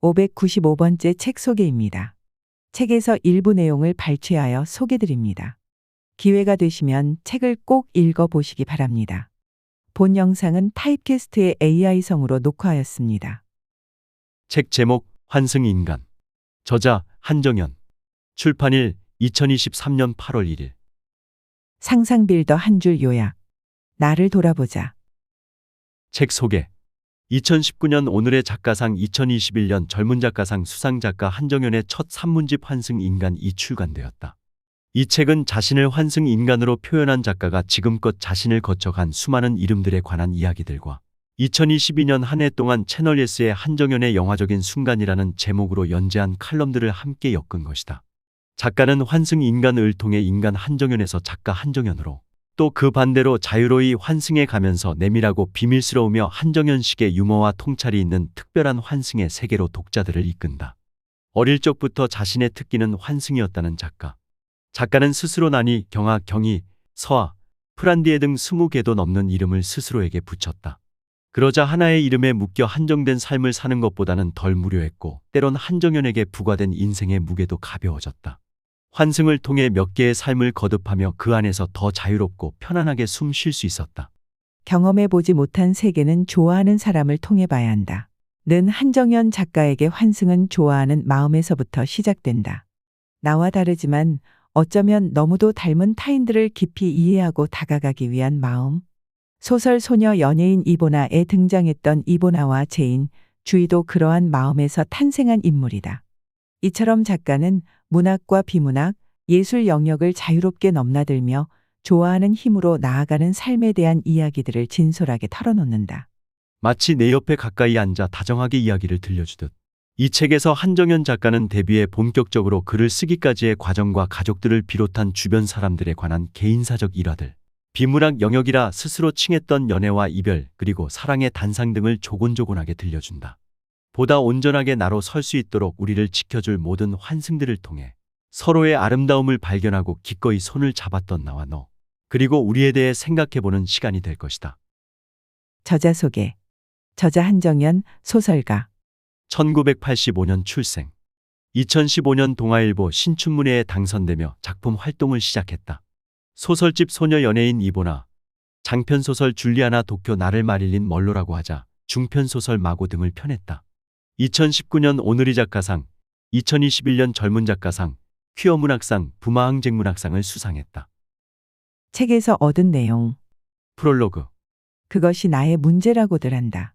595번째 책 소개입니다. 책에서 일부 내용을 발췌하여 소개드립니다. 기회가 되시면 책을 꼭 읽어보시기 바랍니다. 본 영상은 타입캐스트의 AI성으로 녹화하였습니다. 책 제목 환승인간. 저자 한정연. 출판일 2023년 8월 1일. 상상빌더 한 줄 요약. 나를 돌아보자. 책 소개. 2019년 오늘의 작가상 2021년 젊은 작가상 수상작가 한정연의 첫 산문집 환승인간이 출간되었다. 이 책은 자신을 환승인간으로 표현한 작가가 지금껏 자신을 거쳐간 수많은 이름들에 관한 이야기들과 2022년 한 해 동안 채널 S의 한정연의 영화적인 순간이라는 제목으로 연재한 칼럼들을 함께 엮은 것이다. 작가는 환승인간을 통해 인간 한정연에서 작가 한정연으로, 또 그 반대로 자유로이 환승해 가면서 내밀하고 비밀스러우며 한정연식의 유머와 통찰이 있는 특별한 환승의 세계로 독자들을 이끈다. 어릴 적부터 자신의 특기는 환승이었다는 작가. 작가는 스스로 난이, 경아, 경희, 서아, 프란디에 등 20개도 넘는 이름을 스스로에게 붙였다. 그러자 하나의 이름에 묶여 한정된 삶을 사는 것보다는 덜 무료했고 때론 한정연에게 부과된 인생의 무게도 가벼워졌다. 환승을 통해 몇 개의 삶을 거듭하며 그 안에서 더 자유롭고 편안하게 숨 쉴 수 있었다. 경험해보지 못한 세계는 좋아하는 사람을 통해 봐야 한다. 는 한정연 작가에게 환승은 좋아하는 마음에서부터 시작된다. 나와 다르지만 어쩌면 너무도 닮은 타인들을 깊이 이해하고 다가가기 위한 마음. 소설 소녀 연예인 이보나에 등장했던 이보나와 제인, 주희도 그러한 마음에서 탄생한 인물이다. 이처럼 작가는 문학과 비문학, 예술 영역을 자유롭게 넘나들며 좋아하는 힘으로 나아가는 삶에 대한 이야기들을 진솔하게 털어놓는다. 마치 내 옆에 가까이 앉아 다정하게 이야기를 들려주듯. 이 책에서 한정연 작가는 데뷔해 본격적으로 글을 쓰기까지의 과정과 가족들을 비롯한 주변 사람들에 관한 개인사적 일화들, 비문학 영역이라 스스로 칭했던 연애와 이별, 그리고 사랑의 단상 등을 조곤조곤하게 들려준다. 보다 온전하게 나로 설 수 있도록 우리를 지켜줄 모든 환승들을 통해 서로의 아름다움을 발견하고 기꺼이 손을 잡았던 나와 너, 그리고 우리에 대해 생각해보는 시간이 될 것이다. 저자 소개. 저자 한정연, 소설가. 1985년 출생. 2015년 동아일보 신춘문예에 당선되며 작품 활동을 시작했다. 소설집 소녀 연예인 이보나, 장편소설 줄리아나 도쿄 나를 마릴린 멀로라고 하자, 중편소설 마고 등을 펴냈다. 2019년 오늘이 작가상, 2021년 젊은 작가상, 퀴어 문학상, 부마항쟁 문학상을 수상했다. 책에서 얻은 내용. 프롤로그. 그것이 나의 문제라고들 한다.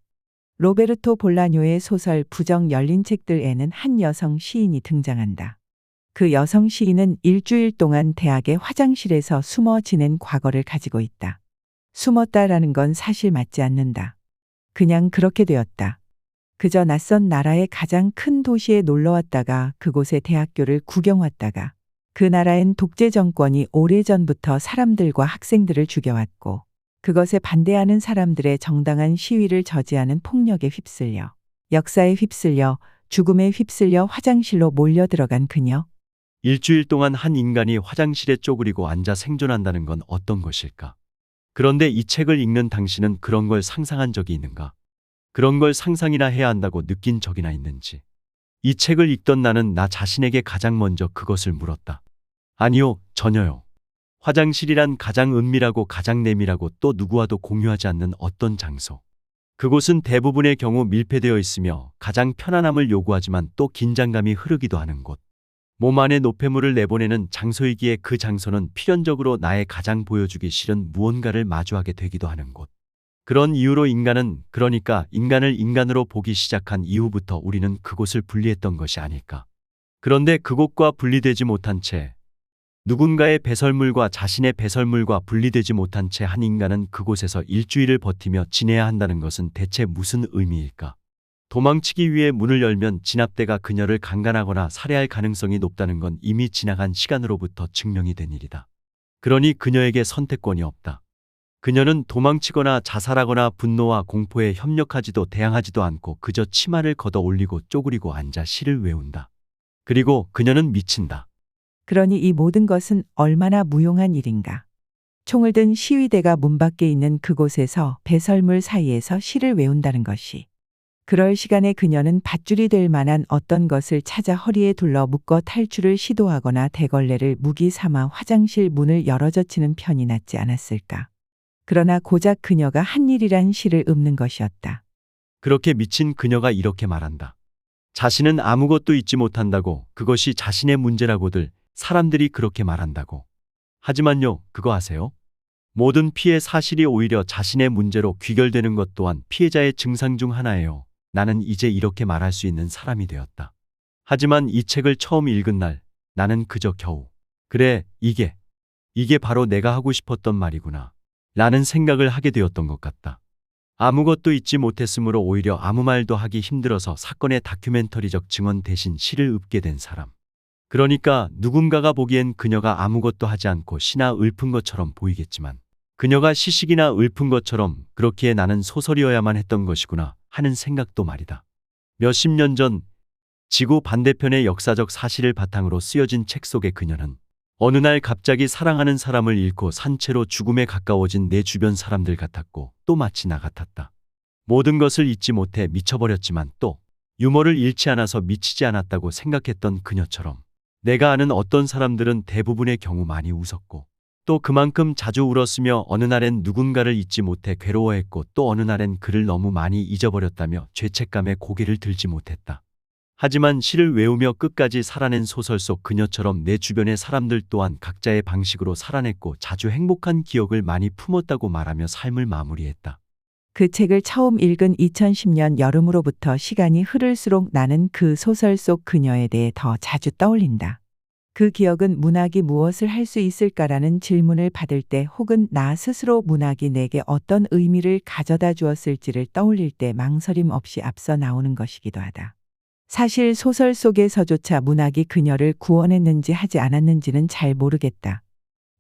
로베르토 볼라뇨의 소설 부정 열린 책들에는 한 여성 시인이 등장한다. 그 여성 시인은 일주일 동안 대학의 화장실에서 숨어 지낸 과거를 가지고 있다. 숨었다라는 건 사실 맞지 않는다. 그냥 그렇게 되었다. 그저 낯선 나라의 가장 큰 도시에 놀러 왔다가 그곳의 대학교를 구경 왔다가 그 나라엔 독재 정권이 오래전부터 사람들과 학생들을 죽여왔고 그것에 반대하는 사람들의 정당한 시위를 저지하는 폭력에 휩쓸려, 역사에 휩쓸려, 죽음에 휩쓸려 화장실로 몰려 들어간 그녀. 일주일 동안 한 인간이 화장실에 쪼그리고 앉아 생존한다는 건 어떤 것일까? 그런데 이 책을 읽는 당신은 그런 걸 상상한 적이 있는가? 그런 걸 상상이나 해야 한다고 느낀 적이나 있는지? 이 책을 읽던 나는 나 자신에게 가장 먼저 그것을 물었다. 아니요, 전혀요. 화장실이란 가장 은밀하고 가장 내밀하고 또 누구와도 공유하지 않는 어떤 장소. 그곳은 대부분의 경우 밀폐되어 있으며 가장 편안함을 요구하지만 또 긴장감이 흐르기도 하는 곳. 몸 안에 노폐물을 내보내는 장소이기에 그 장소는 필연적으로 나의 가장 보여주기 싫은 무언가를 마주하게 되기도 하는 곳. 그런 이유로 그러니까 인간을 인간으로 보기 시작한 이후부터 우리는 그곳을 분리했던 것이 아닐까. 그런데 그곳과 분리되지 못한 채, 누군가의 배설물과 자신의 배설물과 분리되지 못한 채 한 인간은 그곳에서 일주일을 버티며 지내야 한다는 것은 대체 무슨 의미일까? 도망치기 위해 문을 열면 진압대가 그녀를 강간하거나 살해할 가능성이 높다는 건 이미 지나간 시간으로부터 증명이 된 일이다. 그러니 그녀에게 선택권이 없다. 그녀는 도망치거나 자살하거나 분노와 공포에 협력하지도 대항하지도 않고 그저 치마를 걷어 올리고 쪼그리고 앉아 시를 외운다. 그리고 그녀는 미친다. 그러니 이 모든 것은 얼마나 무용한 일인가. 총을 든 시위대가 문 밖에 있는 그곳에서 배설물 사이에서 시를 외운다는 것이. 그럴 시간에 그녀는 밧줄이 될 만한 어떤 것을 찾아 허리에 둘러 묶어 탈출을 시도하거나 대걸레를 무기 삼아 화장실 문을 열어젖히는 편이 낫지 않았을까. 그러나 고작 그녀가 한 일이란 시를 읊는 것이었다. 그렇게 미친 그녀가 이렇게 말한다. 자신은 아무것도 잊지 못한다고, 그것이 자신의 문제라고들 사람들이 그렇게 말한다고. 하지만요, 그거 아세요? 모든 피해 사실이 오히려 자신의 문제로 귀결되는 것 또한 피해자의 증상 중 하나예요. 나는 이제 이렇게 말할 수 있는 사람이 되었다. 하지만 이 책을 처음 읽은 날, 나는 그저 겨우, 그래, 이게 바로 내가 하고 싶었던 말이구나. 라는 생각을 하게 되었던 것 같다. 아무것도 잊지 못했으므로 오히려 아무 말도 하기 힘들어서 사건의 다큐멘터리적 증언 대신 시를 읊게 된 사람. 그러니까 누군가가 보기엔 그녀가 아무것도 하지 않고 시나 읊은 것처럼 보이겠지만, 그녀가 시식이나 읊은 것처럼 그렇기에 나는 소설이어야만 했던 것이구나 하는 생각도 말이다. 몇십 년 전 지구 반대편의 역사적 사실을 바탕으로 쓰여진 책 속의 그녀는 어느 날 갑자기 사랑하는 사람을 잃고 산채로 죽음에 가까워진 내 주변 사람들 같았고, 또 마치 나 같았다. 모든 것을 잊지 못해 미쳐버렸지만 또 유머를 잃지 않아서 미치지 않았다고 생각했던 그녀처럼, 내가 아는 어떤 사람들은 대부분의 경우 많이 웃었고, 또 그만큼 자주 울었으며 어느 날엔 누군가를 잊지 못해 괴로워했고, 또 어느 날엔 그를 너무 많이 잊어버렸다며 죄책감에 고개를 들지 못했다. 하지만 시를 외우며 끝까지 살아낸 소설 속 그녀처럼 내 주변의 사람들 또한 각자의 방식으로 살아냈고 자주 행복한 기억을 많이 품었다고 말하며 삶을 마무리했다. 그 책을 처음 읽은 2010년 여름으로부터 시간이 흐를수록 나는 그 소설 속 그녀에 대해 더 자주 떠올린다. 그 기억은 문학이 무엇을 할 수 있을까라는 질문을 받을 때, 혹은 나 스스로 문학이 내게 어떤 의미를 가져다 주었을지를 떠올릴 때 망설임 없이 앞서 나오는 것이기도 하다. 사실 소설 속에서조차 문학이 그녀를 구원했는지 하지 않았는지는 잘 모르겠다.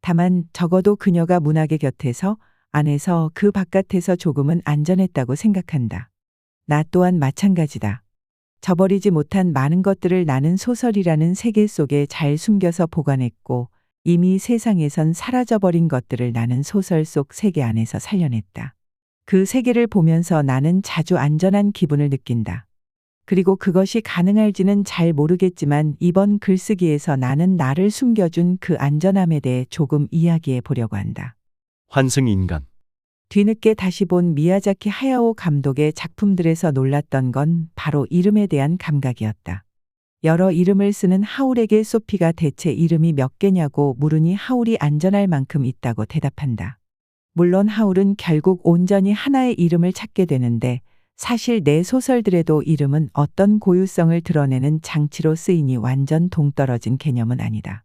다만 적어도 그녀가 문학의 곁에서, 안에서, 그 바깥에서 조금은 안전했다고 생각한다. 나 또한 마찬가지다. 저버리지 못한 많은 것들을 나는 소설이라는 세계 속에 잘 숨겨서 보관했고, 이미 세상에선 사라져버린 것들을 나는 소설 속 세계 안에서 살려냈다. 그 세계를 보면서 나는 자주 안전한 기분을 느낀다. 그리고 그것이 가능할지는 잘 모르겠지만 이번 글쓰기에서 나는 나를 숨겨준 그 안전함에 대해 조금 이야기해 보려고 한다. 환승인간. 뒤늦게 다시 본 미야자키 하야오 감독의 작품들에서 놀랐던 건 바로 이름에 대한 감각이었다. 여러 이름을 쓰는 하울에게 소피가 대체 이름이 몇 개냐고 물으니 하울이 안전할 만큼 있다고 대답한다. 물론 하울은 결국 온전히 하나의 이름을 찾게 되는데, 사실 내 소설들에도 이름은 어떤 고유성을 드러내는 장치로 쓰이니 완전 동떨어진 개념은 아니다.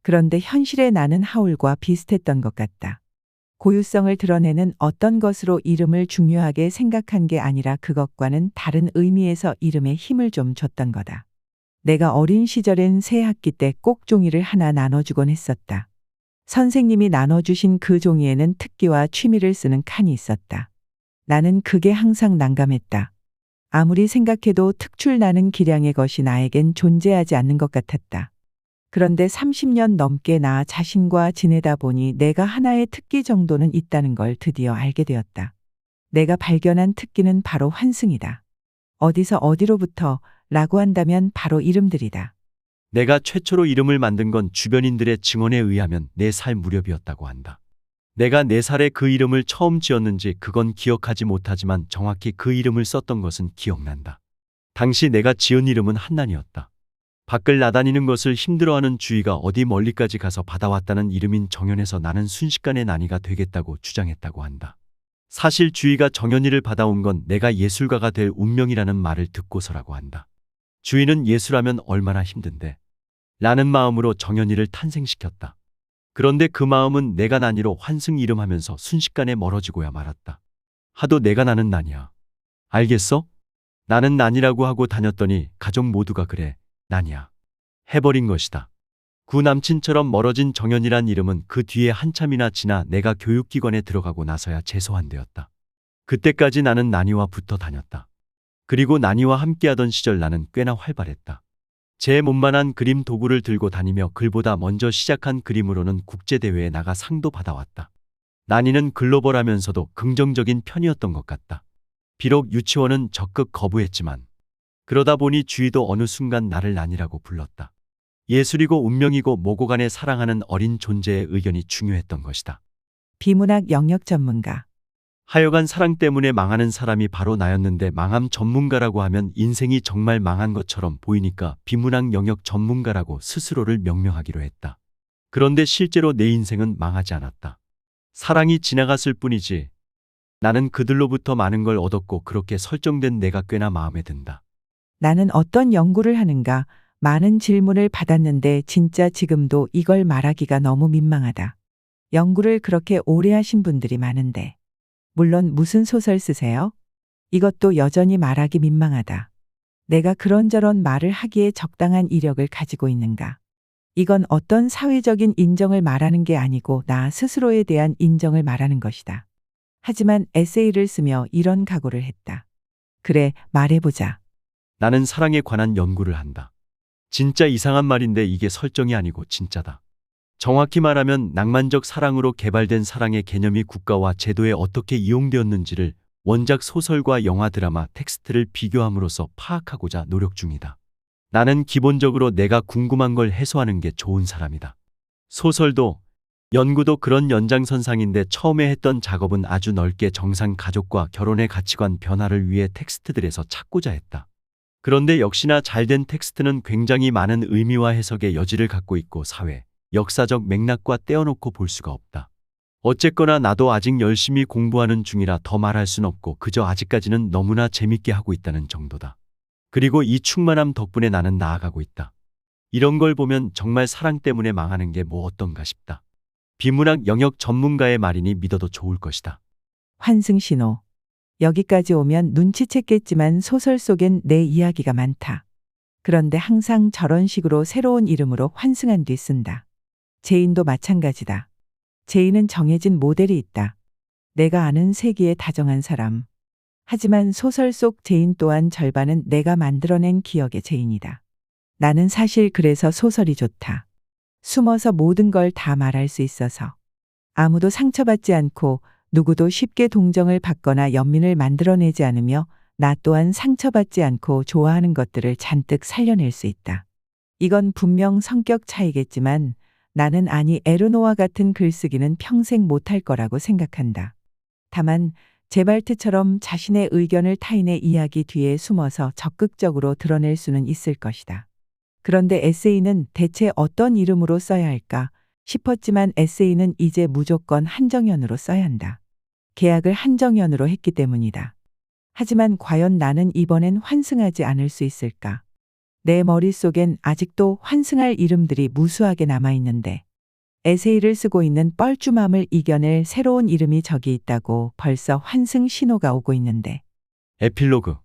그런데 현실의 나는 하울과 비슷했던 것 같다. 고유성을 드러내는 어떤 것으로 이름을 중요하게 생각한 게 아니라 그것과는 다른 의미에서 이름에 힘을 좀 줬던 거다. 내가 어린 시절엔 새 학기 때 꼭 종이를 하나 나눠주곤 했었다. 선생님이 나눠주신 그 종이에는 특기와 취미를 쓰는 칸이 있었다. 나는 그게 항상 난감했다. 아무리 생각해도 특출나는 기량의 것이 나에겐 존재하지 않는 것 같았다. 그런데 30년 넘게 나 자신과 지내다 보니 내가 하나의 특기 정도는 있다는 걸 드디어 알게 되었다. 내가 발견한 특기는 바로 환승이다. 어디서 어디로부터 라고 한다면 바로 이름들이다. 내가 최초로 이름을 만든 건 주변인들의 증언에 의하면 4살 무렵이었다고 한다. 내가 4살에 그 이름을 처음 지었는지 그건 기억하지 못하지만 정확히 그 이름을 썼던 것은 기억난다. 당시 내가 지은 이름은 한난이었다. 밖을 나다니는 것을 힘들어하는 주희가 어디 멀리까지 가서 받아왔다는 이름인 정연에서 나는 순식간에 난이가 되겠다고 주장했다고 한다. 사실 주희가 정연이를 받아온 건 내가 예술가가 될 운명이라는 말을 듣고서라고 한다. 주희는 예술하면 얼마나 힘든데 라는 마음으로 정연이를 탄생시켰다. 그런데 그 마음은 내가 난이로 환승 이름하면서 순식간에 멀어지고야 말았다. 하도 내가 나는 난이야. 알겠어? 나는 난이라고 하고 다녔더니 가족 모두가 그래, 난이야. 해버린 것이다. 구 남친처럼 멀어진 정연이란 이름은 그 뒤에 한참이나 지나 내가 교육기관에 들어가고 나서야 재소환되었다. 그때까지 나는 난이와 붙어 다녔다. 그리고 난이와 함께하던 시절 나는 꽤나 활발했다. 제 몸만한 그림 도구를 들고 다니며 글보다 먼저 시작한 그림으로는 국제대회에 나가 상도 받아왔다. 난이는 글로벌하면서도 긍정적인 편이었던 것 같다. 비록 유치원은 적극 거부했지만 그러다 보니 주위도 어느 순간 나를 난이라고 불렀다. 예술이고 운명이고 모고 간에 사랑하는 어린 존재의 의견이 중요했던 것이다. 비문학 영역 전문가. 하여간 사랑 때문에 망하는 사람이 바로 나였는데 망함 전문가라고 하면 인생이 정말 망한 것처럼 보이니까 비문학 영역 전문가라고 스스로를 명명하기로 했다. 그런데 실제로 내 인생은 망하지 않았다. 사랑이 지나갔을 뿐이지. 나는 그들로부터 많은 걸 얻었고 그렇게 설정된 내가 꽤나 마음에 든다. 나는 어떤 연구를 하는가 많은 질문을 받았는데 진짜 지금도 이걸 말하기가 너무 민망하다. 연구를 그렇게 오래 하신 분들이 많은데. 물론 무슨 소설 쓰세요? 이것도 여전히 말하기 민망하다. 내가 그런저런 말을 하기에 적당한 이력을 가지고 있는가? 이건 어떤 사회적인 인정을 말하는 게 아니고 나 스스로에 대한 인정을 말하는 것이다. 하지만 에세이를 쓰며 이런 각오를 했다. 그래, 말해보자. 나는 사랑에 관한 연구를 한다. 진짜 이상한 말인데 이게 설정이 아니고 진짜다. 정확히 말하면 낭만적 사랑으로 개발된 사랑의 개념이 국가와 제도에 어떻게 이용되었는지를 원작 소설과 영화 드라마 텍스트를 비교함으로써 파악하고자 노력 중이다. 나는 기본적으로 내가 궁금한 걸 해소하는 게 좋은 사람이다. 소설도 연구도 그런 연장선상인데 처음에 했던 작업은 아주 넓게 정상 가족과 결혼의 가치관 변화를 위해 텍스트들에서 찾고자 했다. 그런데 역시나 잘된 텍스트는 굉장히 많은 의미와 해석의 여지를 갖고 있고 사회, 역사적 맥락과 떼어놓고 볼 수가 없다. 어쨌거나 나도 아직 열심히 공부하는 중이라 더 말할 순 없고 그저 아직까지는 너무나 재밌게 하고 있다는 정도다. 그리고 이 충만함 덕분에 나는 나아가고 있다. 이런 걸 보면 정말 사랑 때문에 망하는 게 뭐 어떤가 싶다. 비문학 영역 전문가의 말이니 믿어도 좋을 것이다. 환승신호. 여기까지 오면 눈치챘겠지만 소설 속엔 내 이야기가 많다. 그런데 항상 저런 식으로 새로운 이름으로 환승한 뒤 쓴다. 제인도 마찬가지다. 제인은 정해진 모델이 있다. 내가 아는 세기의 다정한 사람. 하지만 소설 속 제인 또한 절반은 내가 만들어낸 기억의 제인이다. 나는 사실 그래서 소설이 좋다. 숨어서 모든 걸 다 말할 수 있어서. 아무도 상처받지 않고 누구도 쉽게 동정을 받거나 연민을 만들어내지 않으며 나 또한 상처받지 않고 좋아하는 것들을 잔뜩 살려낼 수 있다. 이건 분명 성격 차이겠지만 나는 아니 에르노와 같은 글쓰기는 평생 못할 거라고 생각한다. 다만 제발트처럼 자신의 의견을 타인의 이야기 뒤에 숨어서 적극적으로 드러낼 수는 있을 것이다. 그런데 에세이는 대체 어떤 이름으로 써야 할까 싶었지만 에세이는 이제 무조건 한정연으로 써야 한다. 계약을 한정연으로 했기 때문이다. 하지만 과연 나는 이번엔 환승하지 않을 수 있을까? 내 머릿속엔 아직도 환승할 이름들이 무수하게 남아있는데 에세이를 쓰고 있는 뻘쭘함을 이겨낼 새로운 이름이 저기 있다고 벌써 환승 신호가 오고 있는데. 에필로그.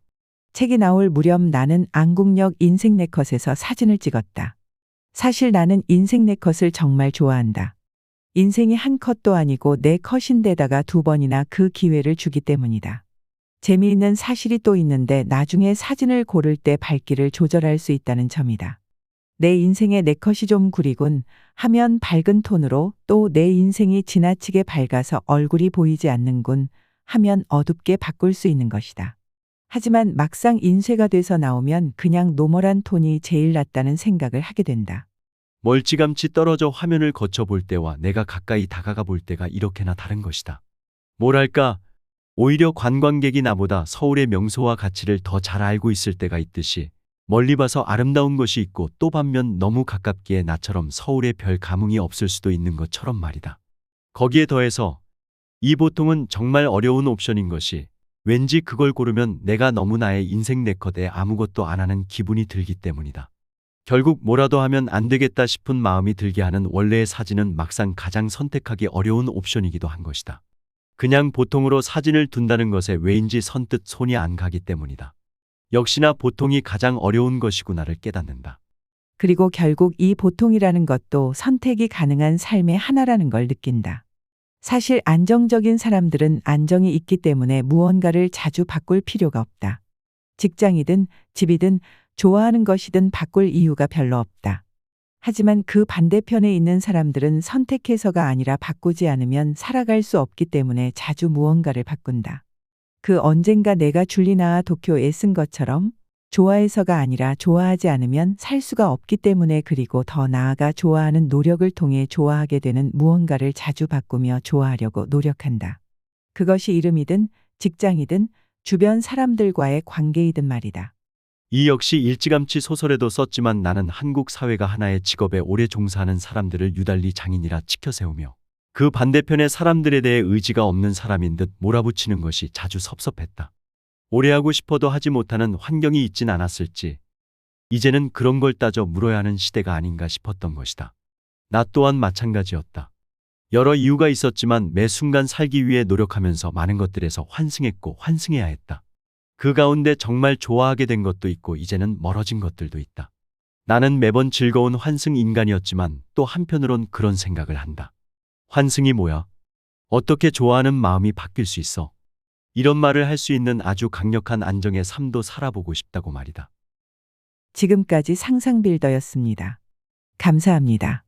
책이 나올 무렵 나는 안국역 인생 네컷에서 사진을 찍었다. 사실 나는 인생 네컷을 정말 좋아한다. 인생이 한 컷도 아니고 네 컷인데다가 두 번이나 그 기회를 주기 때문이다. 재미있는 사실이 또 있는데 나중에 사진을 고를 때 밝기를 조절할 수 있다는 점이다. 내 인생의 네 컷이 좀 구리군 하면 밝은 톤으로 또 내 인생이 지나치게 밝아서 얼굴이 보이지 않는군 하면 어둡게 바꿀 수 있는 것이다. 하지만 막상 인쇄가 돼서 나오면 그냥 노멀한 톤이 제일 낫다는 생각을 하게 된다. 멀찌감치 떨어져 화면을 거쳐 볼 때와 내가 가까이 다가가 볼 때가 이렇게나 다른 것이다. 뭐랄까, 오히려 관광객이 나보다 서울의 명소와 가치를 더 잘 알고 있을 때가 있듯이 멀리 봐서 아름다운 것이 있고 또 반면 너무 가깝기에 나처럼 서울에 별 감흥이 없을 수도 있는 것처럼 말이다. 거기에 더해서 이 보통은 정말 어려운 옵션인 것이 왠지 그걸 고르면 내가 너무 나의 인생 네컷에 아무것도 안 하는 기분이 들기 때문이다. 결국 뭐라도 하면 안 되겠다 싶은 마음이 들게 하는 원래의 사진은 막상 가장 선택하기 어려운 옵션이기도 한 것이다. 그냥 보통으로 사진을 둔다는 것에 왜인지 선뜻 손이 안 가기 때문이다. 역시나 보통이 가장 어려운 것이구나를 깨닫는다. 그리고 결국 이 보통이라는 것도 선택이 가능한 삶의 하나라는 걸 느낀다. 사실 안정적인 사람들은 안정이 있기 때문에 무언가를 자주 바꿀 필요가 없다. 직장이든 집이든 좋아하는 것이든 바꿀 이유가 별로 없다. 하지만 그 반대편에 있는 사람들은 선택해서가 아니라 바꾸지 않으면 살아갈 수 없기 때문에 자주 무언가를 바꾼다. 그 언젠가 내가 줄리나와 도쿄에 쓴 것처럼 좋아해서가 아니라 좋아하지 않으면 살 수가 없기 때문에, 그리고 더 나아가 좋아하는 노력을 통해 좋아하게 되는 무언가를 자주 바꾸며 좋아하려고 노력한다. 그것이 이름이든 직장이든 주변 사람들과의 관계이든 말이다. 이 역시 일찌감치 소설에도 썼지만 나는 한국 사회가 하나의 직업에 오래 종사하는 사람들을 유달리 장인이라 치켜세우며 그 반대편의 사람들에 대해 의지가 없는 사람인 듯 몰아붙이는 것이 자주 섭섭했다. 오래 하고 싶어도 하지 못하는 환경이 있진 않았을지 이제는 그런 걸 따져 물어야 하는 시대가 아닌가 싶었던 것이다. 나 또한 마찬가지였다. 여러 이유가 있었지만 매 순간 살기 위해 노력하면서 많은 것들에서 환승했고 환승해야 했다. 그 가운데 정말 좋아하게 된 것도 있고 이제는 멀어진 것들도 있다. 나는 매번 즐거운 환승 인간이었지만 또 한편으론 그런 생각을 한다. 환승이 뭐야? 어떻게 좋아하는 마음이 바뀔 수 있어? 이런 말을 할 수 있는 아주 강력한 안정의 삶도 살아보고 싶다고 말이다. 지금까지 상상빌더였습니다. 감사합니다.